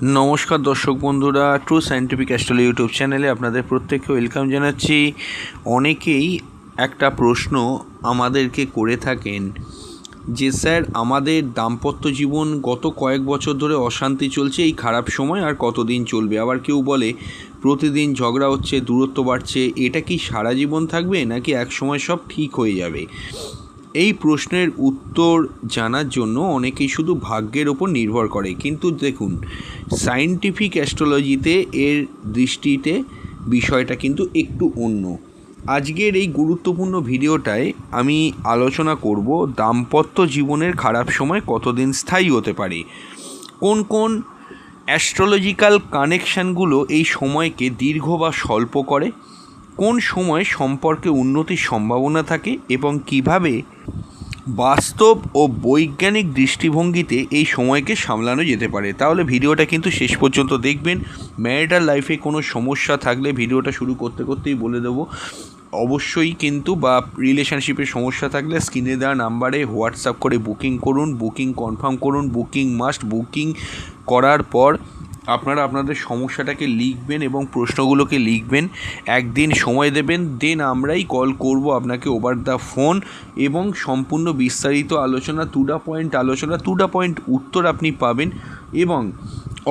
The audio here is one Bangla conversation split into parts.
নমস্কার দর্শক বন্ধুরা, ট্রু সায়েন্টিফিক অ্যাস্ট্রোলজি ইউটিউব চ্যানেলে আপনাদের প্রত্যেককে ওয়েলকাম জানাচ্ছি। অনেকেই একটা প্রশ্ন আমাদেরকে করে থাকেন যে স্যার, আমাদের দাম্পত্য জীবন গত কয়েক বছর ধরে অশান্তি চলছে, এই খারাপ সময় আর কতদিন চলবে? আবার কেউ বলে প্রতিদিন ঝগড়া হচ্ছে, দূরত্ব বাড়ছে, এটা কি সারা জীবন থাকবে নাকি এক সময় সব ঠিক হয়ে যাবে? এই প্রশ্নের উত্তর জানার জন্য অনেকেই শুধু ভাগ্যের ওপর নির্ভর করে, কিন্তু দেখুন সায়েন্টিফিক অ্যাস্ট্রোলজিতে এর দৃষ্টিতে বিষয়টা কিন্তু একটু অন্য। আজকের এই গুরুত্বপূর্ণ ভিডিওটায় আমি আলোচনা করব দাম্পত্য জীবনের খারাপ সময় কতদিন স্থায়ী হতে পারে, কোন কোন অ্যাস্ট্রোলজিক্যাল কানেকশানগুলো এই সময়কে দীর্ঘ বা স্বল্প করে, কোন সময় সম্পর্কে উন্নতির সম্ভাবনা থাকে এবং কিভাবে বাস্তব ও বৈজ্ঞানিক দৃষ্টিভঙ্গিতে এই সময়কে সামলানো যেতে পারে। তাহলে ভিডিওটা কিন্তু শেষ পর্যন্ত দেখবেন। ম্যারিটাল লাইফে কোনো সমস্যা থাকলে ভিডিওটা শুরু করতে করতেই বলে দেবো অবশ্যই কিন্তু, বা রিলেশনশিপের সমস্যা থাকলে স্ক্রিনে দেওয়া নাম্বারে হোয়াটসঅ্যাপ করে বুকিং করুন, বুকিং কনফার্ম করুন। Booking must. বুকিং করার পর আপনারা আপনাদের সমস্যাটাকে লিখবেন এবং প্রশ্নগুলোকে লিখবেন, একদিন সময় দেবেন, দেন আমরাই কল করব আপনাকে ওভার দ্য ফোন এবং সম্পূর্ণ বিস্তারিত আলোচনা, টু দ্য পয়েন্ট উত্তর আপনি পাবেন। এবং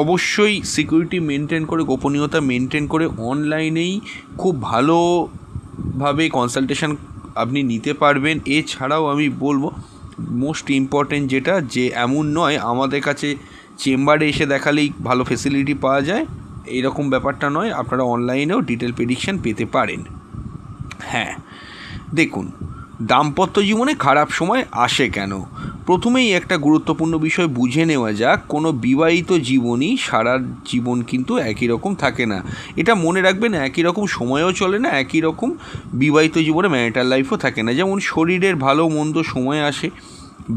অবশ্যই সিকিউরিটি মেনটেন করে, গোপনীয়তা মেনটেন করে অনলাইনেই খুব ভালোভাবে কনসালটেশন আপনি নিতে পারবেন। এছাড়াও আমি বলবো মোস্ট ইম্পর্ট্যান্ট যেটা, যে এমন নয় আমাদের কাছে চেম্বারে এসে দেখালেই ভালো ফেসিলিটি পাওয়া যায়, এইরকম ব্যাপারটা নয়, আপনারা অনলাইনেও ডিটেল প্রেডিকশান পেতে পারেন। হ্যাঁ, দেখুন দাম্পত্য জীবনে খারাপ সময় আসে কেন। প্রথমেই একটা গুরুত্বপূর্ণ বিষয় বুঝে নেওয়া যাক, কোনো বিবাহিত জীবনই সারা জীবন কিন্তু একই রকম থাকে না। এটা মনে রাখবেন, একই রকম সময়ও চলে না, একই রকম বিবাহিত জীবনে ম্যারিটাল লাইফও থাকে না। যেমন শরীরের ভালো মন্দ সময় আসে,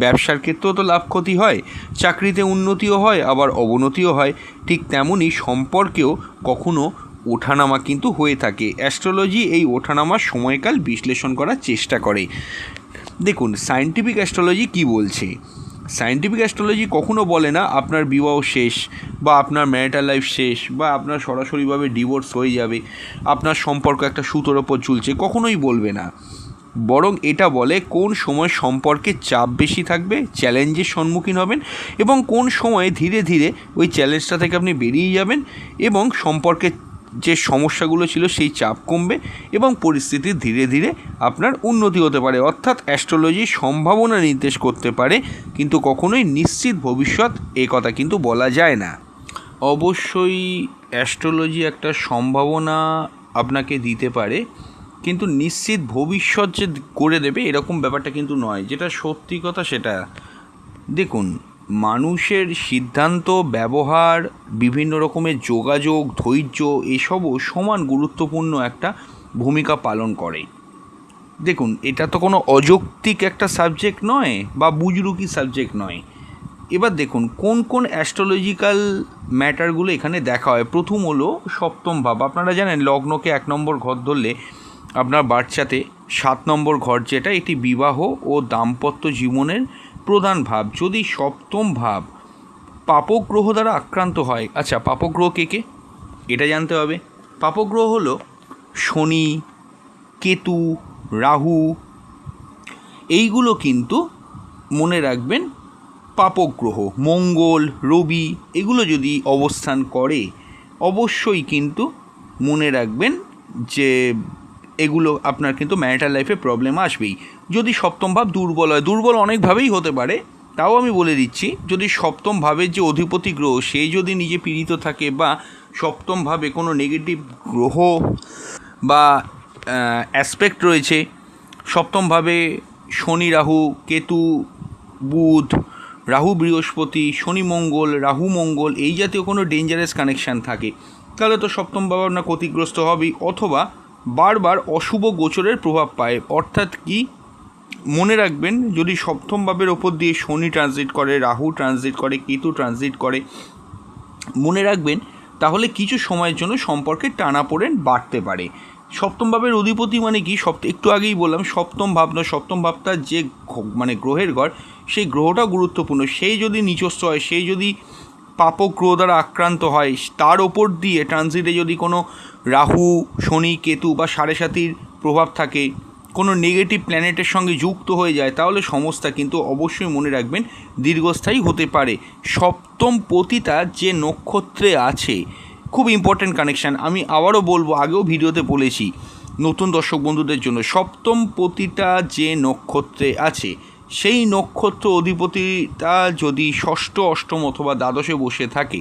ব্যবসার ক্ষেত্রেও তো লাভ ক্ষতি হয়, চাকরিতে উন্নতিও হয় আবার অবনতিও হয়, ঠিক তেমনই সম্পর্কেও কখনো ওঠানামা কিন্তু হয়ে থাকে। অ্যাস্ট্রোলজি এই ওঠানামার সময়কাল বিশ্লেষণ করার চেষ্টা করে। দেখুন সায়েন্টিফিক অ্যাস্ট্রোলজি কী বলছে। সায়েন্টিফিক অ্যাস্ট্রোলজি কখনো বলে না আপনার বিবাহ শেষ, বা আপনার ম্যারিটাল লাইফ শেষ, বা আপনার সরাসরিভাবে ডিভোর্স হয়ে যাবে, আপনার সম্পর্ক একটা সুতোর ওপর ঝুলছে, কখনোই বলবে না। বরং এটা বলে কোন সময় সম্পর্কে চাপ বেশি থাকবে, চ্যালেঞ্জের সম্মুখীন হবেন, এবং কোন সময়ে ধীরে ধীরে ওই চ্যালেঞ্জটা থেকে আপনি বেরিয়ে যাবেন এবং সম্পর্কের যে সমস্যাগুলো ছিল সেই চাপ কমবে এবং পরিস্থিতি ধীরে ধীরে আপনার উন্নতি হতে পারে। অর্থাৎ অ্যাস্ট্রোলজি সম্ভাবনা নির্দেশ করতে পারে, কিন্তু কখনোই নিশ্চিত ভবিষ্যৎ এ কথা কিন্তু বলা যায় না। অবশ্যই অ্যাস্ট্রোলজি একটা সম্ভাবনা আপনাকে দিতে পারে, কিন্তু নিশ্চিত ভবিষ্যৎ যে করে দেবে এরকম ব্যাপারটা কিন্তু নয়। যেটা সত্যি কথা সেটা দেখুন, মানুষের সিদ্ধান্ত, ব্যবহার, বিভিন্ন রকমের যোগাযোগ, ধৈর্য, এসবও সমান গুরুত্বপূর্ণ একটা ভূমিকা পালন করে। দেখুন এটা তো কোনো অযৌক্তিক একটা সাবজেক্ট নয় বা বুজরুকি সাবজেক্ট নয়। এবার দেখুন কোন কোন অ্যাস্ট্রোলজিক্যাল ম্যাটারগুলো এখানে দেখা হয়। প্রথম হলো সপ্তম ভাব। আপনারা জানেন লগ্নকে 1 নম্বর ঘর ধরলে আপনার বাচ্চাতে 7 নম্বর ঘর যেটা, এটি বিবাহ ও দাম্পত্য জীবনের প্রধান ভাব। যদি সপ্তম ভাব পাপগ্রহ দ্বারা আক্রান্ত হয়, আচ্ছা পাপগ্রহ কে কে এটা জানতে হবে। পাপগ্রহ হলো শনি, কেতু, রাহু, এইগুলো কিন্তু মনে রাখবেন পাপগ্রহ। মঙ্গল, রবি, এগুলো যদি অবস্থান করে অবশ্যই কিন্তু মনে রাখবেন যে এগুলো আপনার কিন্তু ম্যারিটাল লাইফে প্রবলেম আসবেই। যদি সপ্তম ভাব দুর্বল হয়, দুর্বল অনেকভাবেই হতে পারে, তাও আমি বলে দিচ্ছি, যদি সপ্তম ভাবের যে অধিপতি গ্রহ সেই যদি নিজে পীড়িত থাকে, বা সপ্তম ভাবে কোনো নেগেটিভ গ্রহ বা অ্যাসপেক্ট রয়েছে, সপ্তম ভাবে শনি, রাহু, কেতু, বুধ, রাহু বৃহস্পতি, শনি মঙ্গল, রাহু মঙ্গল, এই জাতীয় কোনো ডেঞ্জারাস কানেকশান থাকে, তাহলে তো সপ্তম ভাব আপনার ক্ষতিগ্রস্ত হবেই, অথবা বারবার অশুভ গোচরের প্রভাব পায়। অর্থাৎ কি মনে রাখবেন, যদি সপ্তম ভাবের ওপর দিয়ে শনি ট্রানজিট করে, রাহু ট্রানজিট করে, কেতু ট্রানজিট করে, মনে রাখবেন তাহলে কিছু সময়ের জন্য সম্পর্কের টানাপোড়েন বাড়তে পারে। সপ্তম ভাবের অধিপতি মানে কি, একটু আগেই বললাম সপ্তম ভাব নয়, সপ্তম ভাবটা যে মানে গ্রহের ঘর, সেই গ্রহটাও গুরুত্বপূর্ণ। সেই যদি নিচস্থ হয়, সেই যদি পাপক গ্রহ দ্বারা আক্রান্ত হয়, তার ওপর দিয়ে ট্রানজিটে যদি কোনো রাহু, শনি, কেতু বা সাড়ে সাতির প্রভাব থাকে, কোনো নেগেটিভ প্ল্যানেটের সঙ্গে যুক্ত হয়ে যায়, তাহলে সমস্যা কিন্তু অবশ্যই মনে রাখবেন দীর্ঘস্থায়ী হতে পারে। সপ্তম পতিতা যে নক্ষত্রে আছে, খুব ইম্পর্ট্যান্ট কানেকশান, আমি আবারও বলবো, আগেও ভিডিওতে বলেছি নতুন দর্শক বন্ধুদের জন্য, সপ্তম পতিতা যে নক্ষত্রে আছে সেই নক্ষত্র অধিপতিটা যদি ষষ্ঠ, অষ্টম অথবা দ্বাদশে বসে থাকে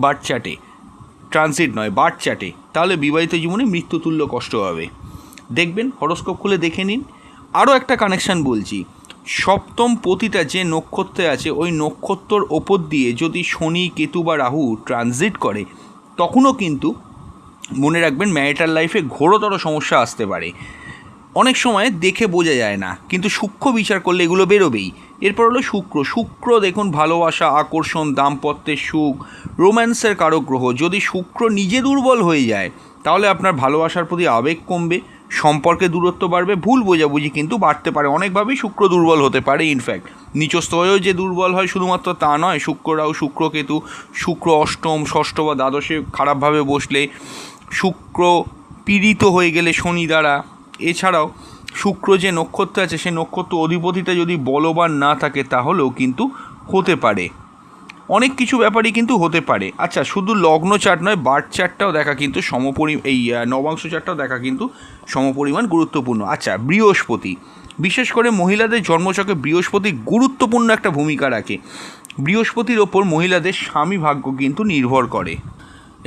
বার্থ চার্টে, ট্রানজিট নয় বার্থ চার্টে, তাহলে বিবাহিত জীবনে মৃত্যুতুল্য কষ্ট হবে। দেখবেন, হরোস্কোপ খুলে দেখে নিন। আরও একটা কানেকশান বলছি, সপ্তম পতিটা যে নক্ষত্রে আছে ওই নক্ষত্রর ওপর দিয়ে যদি শনি, কেতু বা রাহু ট্রানজিট করে, তখনও কিন্তু মনে রাখবেন ম্যারিটাল লাইফে ঘোরতর সমস্যা আসতে পারে। অনেক সময় দেখে বোঝা যায় না, কিন্তু সূক্ষ্ম বিচার করলে এগুলো বেরোবেই। এরপর হলো শুক্র দেখুন ভালোবাসা, আকর্ষণ, দাম্পত্যের সুখ, রোম্যান্সের কারক গ্রহ। যদি শুক্র নিজে দুর্বল হয়ে যায় তাহলে আপনার ভালোবাসার প্রতি আবেগ কমবে, সম্পর্কে দূরত্ব বাড়বে, ভুল বোঝাবুঝি কিন্তু বাড়তে পারে। অনেকভাবেই শুক্র দুর্বল হতে পারে। ইনফ্যাক্ট নিচস্থ হয়েও যে দুর্বল হয় শুধুমাত্র তা নয়, শুক্র কেতু, শুক্র অষ্টম, ষষ্ঠ বা দ্বাদশে খারাপভাবে বসলে, শুক্র পীড়িত হয়ে গেলে শনি দ্বারা, এছাড়াও শুক্র যে নক্ষত্র আছে সেই নক্ষত্র অধিপতিটা যদি বলবান না থাকে তাহলেও কিন্তু হতে পারে। অনেক কিছু ব্যাপারই কিন্তু হতে পারে। আচ্ছা, শুধু লগ্ন চার্ট নয়, বার্থ চার্টটাও দেখা কিন্তু নবাংশ চার্টটাও দেখা কিন্তু সমপরিমাণ গুরুত্বপূর্ণ। আচ্ছা, বৃহস্পতি, বিশেষ করে মহিলাদের জন্মছকে বৃহস্পতি গুরুত্বপূর্ণ একটা ভূমিকা রাখে। বৃহস্পতির ওপর মহিলাদের স্বামী ভাগ্য কিন্তু নির্ভর করে।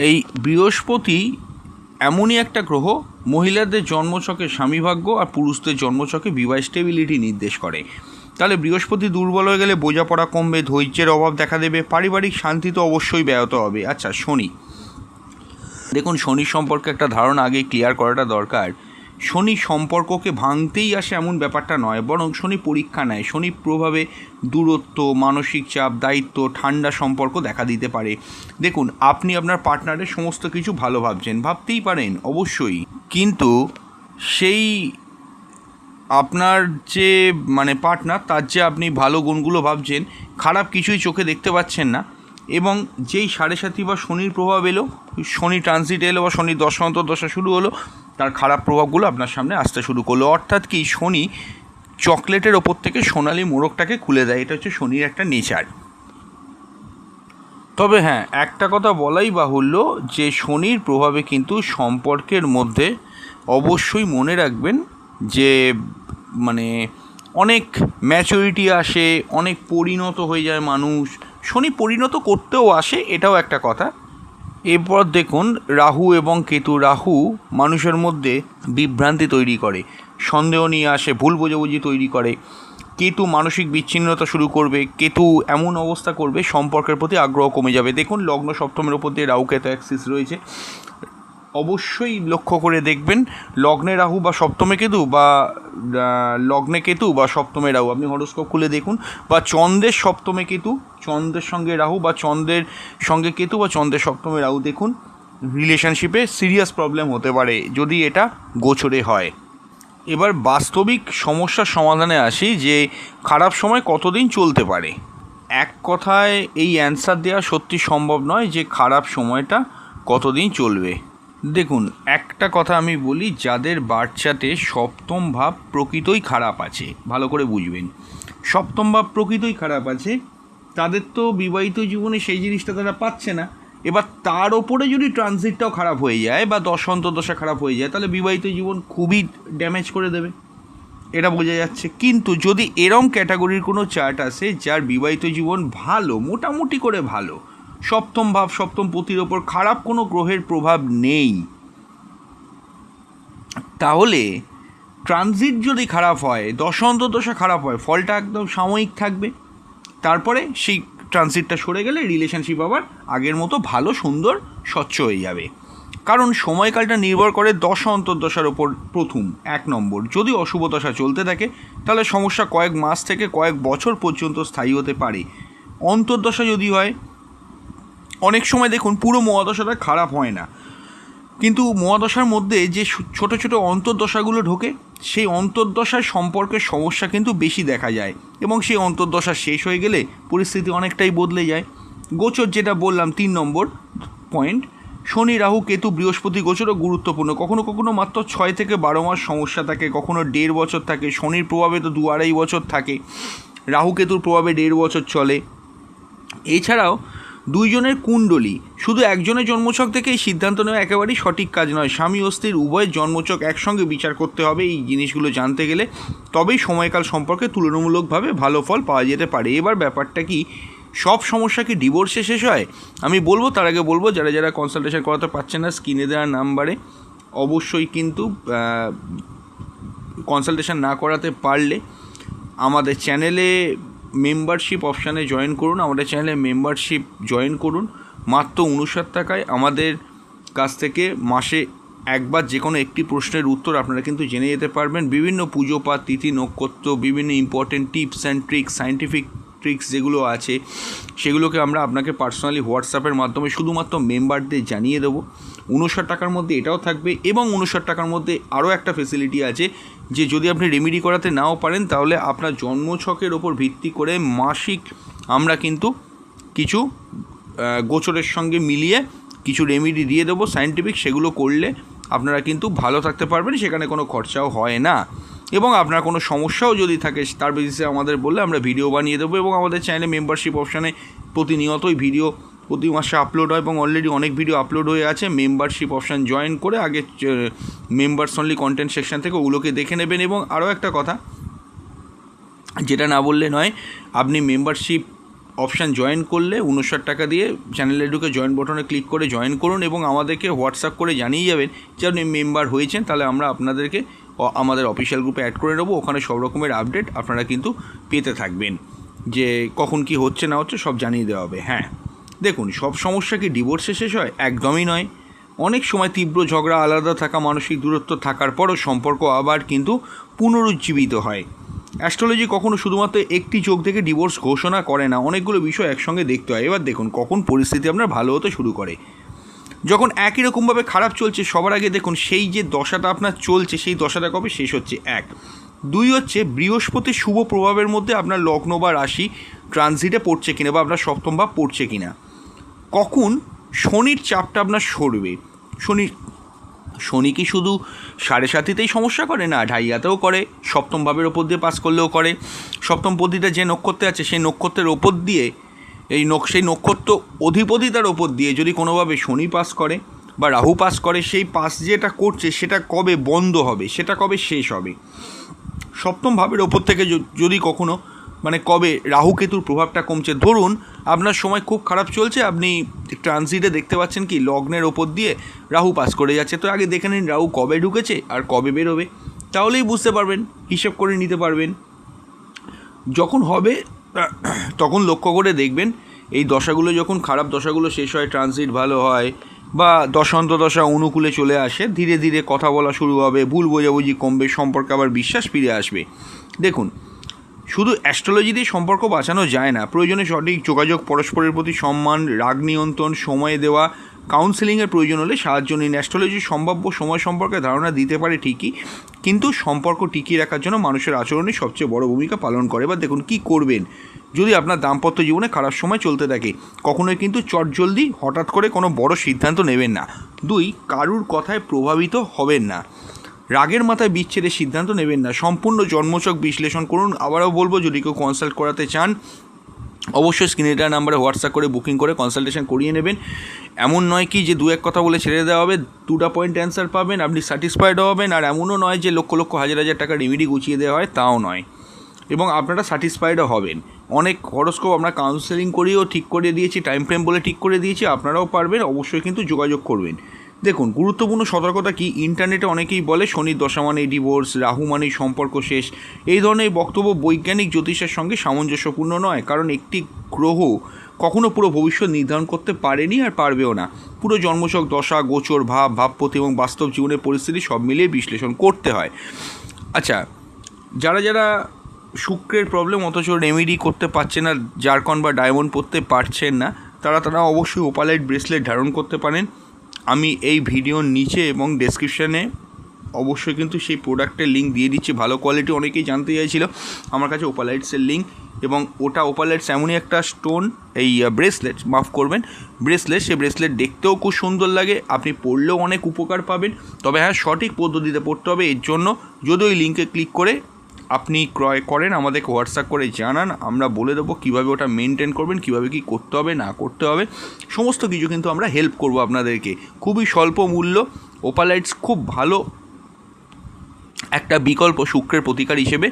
এই বৃহস্পতি এমনই একটা গ্রহ, মহিলাদের জন্মছকে স্বামী ভাগ্য আর পুরুষদের জন্মছকে বিবাহ স্টেবিলিটি নির্দেশ করে। তাহলে বৃহস্পতি দুর্বল হয়ে গেলে বোঝাপড়া কমবে, ধৈর্যের অভাব দেখা দেবে, পারিবারিক শান্তি তো অবশ্যই ব্যাহত হবে। আচ্ছা, শনি, দেখুন শনির সম্পর্কে একটা ধারণা আগে ক্লিয়ার করাটা দরকার। শনি সম্পর্ককে ভাঙতেই আসে এমন ব্যাপারটা নয়, বরং শনি পরীক্ষা নেয়। শনি প্রভাবে দূরত্ব, মানসিক চাপ, দায়িত্ব, ঠান্ডা সম্পর্ক দেখা দিতে পারে। দেখুন, আপনি আপনার পার্টনারের সমস্ত কিছু ভালো ভাবতেই পারেন অবশ্যই, কিন্তু সেই আপনার যে পার্টনার, তার যে আপনি ভালো গুণগুলো ভাবছেন, খারাপ কিছুই চোখে দেখতে পাচ্ছেন না। এবং যেই সাড়ে সাতি বা শনির প্রভাব এলো, শনি ট্রানজিট এলো বা শনির দশা অন্তর্দশা শুরু হলো, তার খারাপ প্রভাবগুলো আপনার সামনে আসতে শুরু করলো। অর্থাৎ কি, শনি চকলেটের ওপর থেকে সোনালি মোড়কটাকে খুলে দেয়। এটা হচ্ছে শনির একটা নেচার। তবে হ্যাঁ, একটা কথা বলাই বাহুল্য যে শনির প্রভাবে কিন্তু সম্পর্কের মধ্যে অবশ্যই মনে রাখবেন যে অনেক ম্যাচুরিটি আসে, অনেক পরিণত হয়ে যায় মানুষ। শনি পরিণত করতেও আসে, এটাও একটা কথা। এরপর দেখুন রাহু এবং কেতু। রাহু মানুষের মধ্যে বিভ্রান্তি তৈরি করে, সন্দেহ নিয়ে আসে, ভুল বোঝাবুঝি তৈরি করে। কেতু মানসিক বিচ্ছিন্নতা শুরু করবে। কেতু এমন অবস্থা করবে সম্পর্কের প্রতি আগ্রহ কমে যাবে। দেখুন লগ্ন সপ্তমের উপর দিয়ে রাহু কেতু অ্যাক্সিস রয়েছে, অবশ্যই লক্ষ্য করে দেখবেন লগ্নে রাহু বা সপ্তমে কেতু, বা লগ্নে কেতু বা সপ্তমে রাহু, আপনি হরোস্কোপ খুলে দেখুন, বা চন্দ্রের সপ্তমে কেতু, চন্দ্রের সঙ্গে রাহু, বা চন্দ্রের সঙ্গে কেতু, বা চন্দ্রের সপ্তমে রাহু, দেখুন রিলেশনশিপে সিরিয়াস প্রবলেম হতে পারে যদি এটা গোচরে হয়। এবার বাস্তবিক সমস্যার সমাধানে আসি যে খারাপ সময় কতদিন চলতে পারে। এক কথায় এই অ্যান্সার দেওয়া সত্যি সম্ভব নয় যে খারাপ সময়টা কতদিন চলবে। দেখুন, একটা কথা আমি বলি, যাদের বার্থ চার্টে সপ্তম ভাব প্রকৃতই খারাপ আছে, ভালো করে বুঝবেন, সপ্তম ভাব প্রকৃতই খারাপ আছে, তাদের তো বিবাহিত জীবনে সেই জিনিসটা তারা পাচ্ছে না। এবার তার ওপরে যদি ট্রানজিটটাও খারাপ হয়ে যায় বা দশা অন্তর্দশা খারাপ হয়ে যায়, তাহলে বিবাহিত জীবন খুবই ড্যামেজ করে দেবে, এটা বোঝা যাচ্ছে। কিন্তু যদি এরম ক্যাটাগরির কোনো চার্ট আসে যার বিবাহিত জীবন ভালো, মোটামুটি করে ভালো, সপ্তম ভাব, সপ্তম পতির ওপর খারাপ কোনো গ্রহের প্রভাব নেই, তাহলে ট্রানজিট যদি খারাপ হয়, দশা অন্তর্দশা খারাপ হয়, ফলটা একদম সাময়িক থাকবে। তারপরে সেই ট্রানজিটটা সরে গেলে রিলেশনশিপ আবার আগের মতো ভালো, সুন্দর, স্বচ্ছ হয়ে যাবে। কারণ সময়কালটা নির্ভর করে দশা অন্তর্দশার ওপর। প্রথম 1 নম্বর, যদি অশুভ দশা চলতে থাকে তাহলে সমস্যা কয়েক মাস থেকে কয়েক বছর পর্যন্ত স্থায়ী হতে পারে। অন্তর্দশা যদি হয়, অনেক সময় দেখুন পুরো মহাদশাটা খারাপ হয় না, কিন্তু মহাদশার মধ্যে যে ছোট ছোট অন্তর্দশাগুলো ঢোকে, সেই অন্তর্দশার সম্পর্কের সমস্যা কিন্তু বেশি দেখা যায়, এবং সেই অন্তর্দশা শেষ হয়ে গেলে পরিস্থিতি অনেকটাই বদলে যায়। গোচর যেটা বললাম 3 নম্বর পয়েন্ট, শনি রাহু কেতু বৃহস্পতি গোচরও গুরুত্বপূর্ণ। কখনো কখনো মাত্র 6 থেকে 12 মাস সমস্যা থাকে, কখনো 1.5 বছর থাকে, শনির প্রভাবে তো 2-2.5 বছর থাকে, রাহু কেতুর প্রভাবে 1.5 বছর চলে। এছাড়াও দুইজনের কুণ্ডলী, শুধু একজনের জন্মছক থেকে এই সিদ্ধান্ত নেওয়া একেবারেই সঠিক কাজ নয়। স্বামী ও স্ত্রীর উভয়ের জন্মছক একসঙ্গে বিচার করতে হবে এই জিনিসগুলো জানতে গেলে, তবেই সময়কাল সম্পর্কে তুলনামূলকভাবে ভালো ফল পাওয়া যেতে পারে। এবার ব্যাপারটা কি, সব সমস্যা কি ডিভোর্সে শেষ হয়? আমি বলবো, তার আগে বলবো যারা যারা কনসালটেশন করাতে পারছেন না, স্ক্রিনে দেওয়া নাম্বারে অবশ্যই কিন্তু কনসালটেশন না করাতে পারলে আমাদের চ্যানেলে মেম্বারশিপ অপশানে জয়েন করুন। আমাদের চ্যানেলে মেম্বারশিপ জয়েন করুন মাত্র 59 টাকায়। আমাদের কাছ থেকে মাসে একবার যে কোনো একটি প্রশ্নের উত্তর আপনারা কিন্তু জেনে যেতে পারবেন। বিভিন্ন পুজো পাঠ, তিথি, নক্ষত্র, বিভিন্ন important tips and tricks, scientific tricks যেগুলো আছে সেগুলোকে আমরা আপনাকে পার্সোনালি হোয়াটসঅ্যাপের মাধ্যমে শুধুমাত্র মেম্বারদের জানিয়ে দেবো। 59 টাকার মধ্যে এটাও থাকবে, এবং 59 টাকার মধ্যে আরও একটা ফেসিলিটি আছে যে যদি আপনি রেমেডি করাতে নাও পারেন তাহলে আপনার জন্মছকের ওপর ভিত্তি করে মাসিক আমরা কিন্তু কিছু গোচরের সঙ্গে মিলিয়ে কিছু রেমেডি দিয়ে দেবো সায়েন্টিফিক, সেগুলো করলে আপনারা কিন্তু ভালো থাকতে পারবেন, সেখানে কোনো খরচাও হয় না। এবং আপনার কোনো সমস্যাও যদি থাকে তার বেসিসে আমাদের বললে আমরা ভিডিও বানিয়ে দেবো। এবং আমাদের চ্যানেলে মেম্বারশিপ অপশানে প্রতিনিয়তই ভিডিও প্রতি মাসে আপলোড হয়, এবং অলরেডি অনেক ভিডিও আপলোড হয়ে আছে। মেম্বারশিপ অপশান জয়েন করে আগে মেম্বার্স অনলি কন্টেন্ট সেকশন থেকে ওগুলোকে দেখে নেবেন। এবং আরও একটা কথা যেটা না বললে নয়, আপনি মেম্বারশিপ অপশান জয়েন করলে 59 টাকা দিয়ে চ্যানেলে ঢুকে জয়েন বাটনে ক্লিক করে জয়েন করুন, এবং আমাদেরকে হোয়াটসঅ্যাপ করে জানিয়ে যাবেন যে আপনি মেম্বার হয়েছেন। তাহলে আমরা আপনাদেরকে আমাদের অফিসিয়াল গ্রুপে অ্যাড করে নেবো। ওখানে সব রকমের আপডেট আপনারা কিন্তু পেতে থাকবেন, যে কখন কি হচ্ছে না হচ্ছে সব জানিয়ে দেওয়া হবে। হ্যাঁ, দেখুন, সব সমস্যা কি ডিভোর্সে শেষ হয়? একদমই নয়। অনেক সময় তীব্র ঝগড়া, আলাদা থাকা, মানসিক দূরত্ব থাকার পরও সম্পর্ক আবার কিন্তু পুনরুজ্জীবিত হয়। অ্যাস্ট্রোলজি কখনো শুধুমাত্র একটি চোখ থেকে ডিভোর্স ঘোষণা করে না, অনেকগুলো বিষয় একসঙ্গে দেখতে হয়। এবার দেখুন কখন পরিস্থিতি আপনার ভালো হতে শুরু করে। যখন একই রকমভাবে খারাপ চলছে, সবার আগে দেখুন সেই যে দশাটা আপনার চলছে সেই দশাটা কবে শেষ হচ্ছে। 1, 2 হচ্ছে বৃহস্পতির শুভ প্রভাবের মধ্যে আপনার লগ্ন বা রাশি ট্রানজিটে পড়ছে কিনা, বা আপনার সপ্তম ভাব পড়ছে কিনা। কখন শনির চাপটা আপনার সরবে। শনি কি শুধু 7.5-তেই সমস্যা করে? না, ঢাইয়াতেও করে, সপ্তম ভাবের ওপর দিয়ে পাস করলেও করে। সপ্তম পতিটা যে নক্ষত্রে আছে সেই নক্ষত্রের ওপর দিয়ে সেই নক্ষত্র অধিপতিতার ওপর দিয়ে যদি কোনোভাবে শনি পাস করে বা রাহু পাস করে, সেই পাস যেটা করছে সেটা কবে বন্ধ হবে, সেটা কবে শেষ হবে। সপ্তম ভাবের ওপর থেকে যদি কখনো কবে রাহু কেতুর প্রভাবটা কমছে, ধরুন আপনার সময় খুব খারাপ চলছে, আপনি ট্রানজিটে দেখতে পাচ্ছেন কি লগ্নের ওপর দিয়ে রাহু পাস করে যাচ্ছে, তো আগে দেখে নিন রাহু কবে ঢুকেছে আর কবে বেরোবে, তাহলেই বুঝতে পারবেন, হিসেব করে নিতে পারবেন। যখন হবে তখন লক্ষ্য করে দেখবেন এই দশাগুলো যখন খারাপ দশাগুলো শেষ হয়, ট্রানজিট ভালো হয় বা দশান্ত দশা অনুকূলে চলে আসে, ধীরে ধীরে কথা বলা শুরু হবে, ভুল বোঝাবুঝি কমবে, সম্পর্কে আবার বিশ্বাস ফিরে আসবে। দেখুন, শুধু অ্যাস্ট্রোলজি দিয়ে সম্পর্ক বাঁচানো যায় না, প্রয়োজনে সঠিক যোগাযোগ, পরস্পরের প্রতি সম্মান, রাগ নিয়ন্ত্রণ, সময় দেওয়া, কাউন্সেলিংয়ের প্রয়োজন হলে সাহায্য নিন। অ্যাস্ট্রোলজি সম্ভাব্য সময় সম্পর্কে ধারণা দিতে পারে ঠিকই, কিন্তু সম্পর্ক টিকিয়ে রাখার জন্য মানুষের আচরণই সবচেয়ে বড় ভূমিকা পালন করে। এবার দেখুন কী করবেন যদি আপনার দাম্পত্য জীবনে খারাপ সময় চলতে থাকে। কখনোই কিন্তু চটজলদি হঠাৎ করে কোনো বড় সিদ্ধান্ত নেবেন না। 2, কারুর কথায় প্রভাবিত হবেন না। রাগের মাথায় বিচ্ছেদের সিদ্ধান্ত নেবেন না। সম্পূর্ণ জন্মছক বিশ্লেষণ করুন। আবারও বলবো, যদি কেউ কনসাল্ট করাতে চান অবশ্যই স্ক্রিনে দেওয়া নাম্বারে হোয়াটসঅ্যাপ করে বুকিং করে কনসালটেশন করিয়ে নেবেন। এমন নয় কি যে 2-1 কথা বলে ছেড়ে দেওয়া হবে, 2টা পয়েন্ট অ্যান্সার পাবেন, আপনি স্যাটিসফাইড হবেন। আর এমনও নয় যে লক্ষ লক্ষ হাজার হাজার টাকা রেমেডি গুছিয়ে দেওয়া হয়, তাও নয়। এবং আপনারা স্যাটিসফাইডও হবেন। অনেক হরোস্কোপ আমরা কাউন্সেলিং করিয়েও ঠিক করে দিয়েছি, টাইম ফ্রেম বলে ঠিক করে দিয়েছি, আপনারাও পারবেন। অবশ্যই কিন্তু যোগাযোগ করবেন। দেখুন, গুরুত্বপূর্ণ সতর্কতা কি, ইন্টারনেটে অনেকেই বলে শনির দশা মানেই ডিভোর্স, রাহু মানেই সম্পর্ক শেষ। এই ধরনের বক্তব্য বৈজ্ঞানিক জ্যোতিষের সঙ্গে সামঞ্জস্যপূর্ণ নয়, কারণ একটি গ্রহ কখনো পুরো ভবিষ্যৎ নির্ধারণ করতে পারেনি আর পারবেও না। পুরো জন্মছক, দশা, গোচর, ভাবপতি এবং বাস্তব জীবনের পরিস্থিতি সব মিলিয়ে বিশ্লেষণ করতে হয়। আচ্ছা, যারা যারা শুক্রের প্রবলেম অথচ রেমেডি করতে পারছে না, জারকন বা ডায়মন্ড পরতে পারছেন না, তারা অবশ্যই ওপালাইট ব্রেসলেট ধারণ করতে পারেন। আমি এই ভিডিওর নিচে এবং ডেসক্রিপশানে অবশ্যই কিন্তু সেই প্রোডাক্টের লিঙ্ক দিয়ে দিচ্ছি। ভালো কোয়ালিটি, অনেকেই জানতে চাইছিল আমার কাছে ওপালাইটসের লিঙ্ক, এবং ওটা ওপালাইটস এমনই একটা স্টোন, এই ব্রেসলেট, মাফ করবেন ব্রেসলেট, সেই ব্রেসলেট দেখতেও খুব সুন্দর লাগে, আপনি পরলেও অনেক উপকার পাবেন। তবে হ্যাঁ, সঠিক পদ্ধতিতে পড়তে হবে। এর জন্য যদি ওই লিঙ্কে ক্লিক করে আপনি ক্রয় করেন, আমাদেরকে হোয়াটসঅ্যাপ করে জানান, আমরা বলে দেবো কীভাবে ওটা মেনটেন করবেন, কীভাবে কী করতে হবে না করতে হবে, সমস্ত কিছু কিন্তু আমরা হেল্প করবো আপনাদেরকে। খুবই স্বল্প মূল্য, ওপালাইটস খুব ভালো একটা বিকল্প শুক্রের প্রতিকার হিসেবে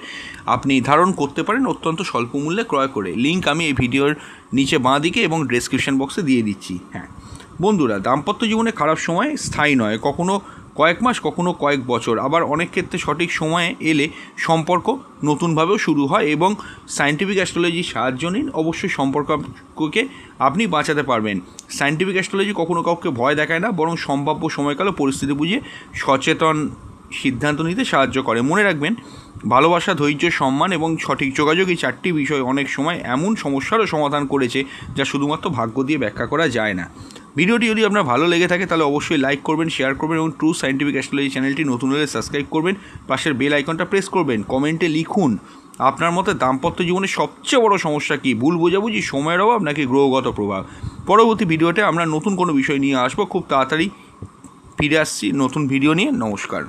আপনি ধারণ করতে পারেন অত্যন্ত স্বল্প মূল্যে ক্রয় করে। লিঙ্ক আমি এই ভিডিওর নিচে বাঁ দিকে এবং ডেসক্রিপশন বক্সে দিয়ে দিচ্ছি। হ্যাঁ বন্ধুরা, দাম্পত্য জীবনে খারাপ সময় স্থায়ী নয়, কখনো কয়েক মাস, কখনো কয়েক বছর, আবার অনেক ক্ষেত্রে সঠিক সময়ে এলে সম্পর্ক নতুনভাবেও শুরু হয়, এবং সায়েন্টিফিক অ্যাস্ট্রোলজির সাহায্য নিন, অবশ্যই সম্পর্ককে আপনি বাঁচাতে পারবেন। সায়েন্টিফিক অ্যাস্ট্রোলজি কখনো কাউকে ভয় দেখায় না, বরং সম্ভাব্য সময়কাল ও পরিস্থিতি বুঝে সচেতন সিদ্ধান্ত নিতে সাহায্য করে। মনে রাখবেন, ভালোবাসা, ধৈর্য, সম্মান এবং সঠিক যোগাযোগ, এই চারটি বিষয় অনেক সময় এমন সমস্যারও সমাধান করেছে যা শুধুমাত্র ভাগ্য দিয়ে ব্যাখ্যা করা যায় না। ভিডিওটি যদি আপনার ভালো লেগে থাকে তাহলে অবশ্যই লাইক করবেন, শেয়ার করবেন, এবং ট্রু সায়েন্টিফিক অ্যাস্ট্রোলজি চ্যানেলটি নতুন হলে সাবস্ক্রাইব করবেন, পাশের বেল আইকনটা প্রেস করবেন। কমেন্টে লিখুন আপনার মতে দাম্পত্য জীবনের সবচেয়ে বড় সমস্যা কী, ভুল বোঝাবুঝি, সময়ের অভাব, নাকি গ্রহগত প্রভাব। পরবর্তী ভিডিওতে আমরা নতুন কোনো বিষয় নিয়ে আসবো, খুব তাড়াতাড়ি ফিরে আসছি নতুন ভিডিও নিয়ে। নমস্কার।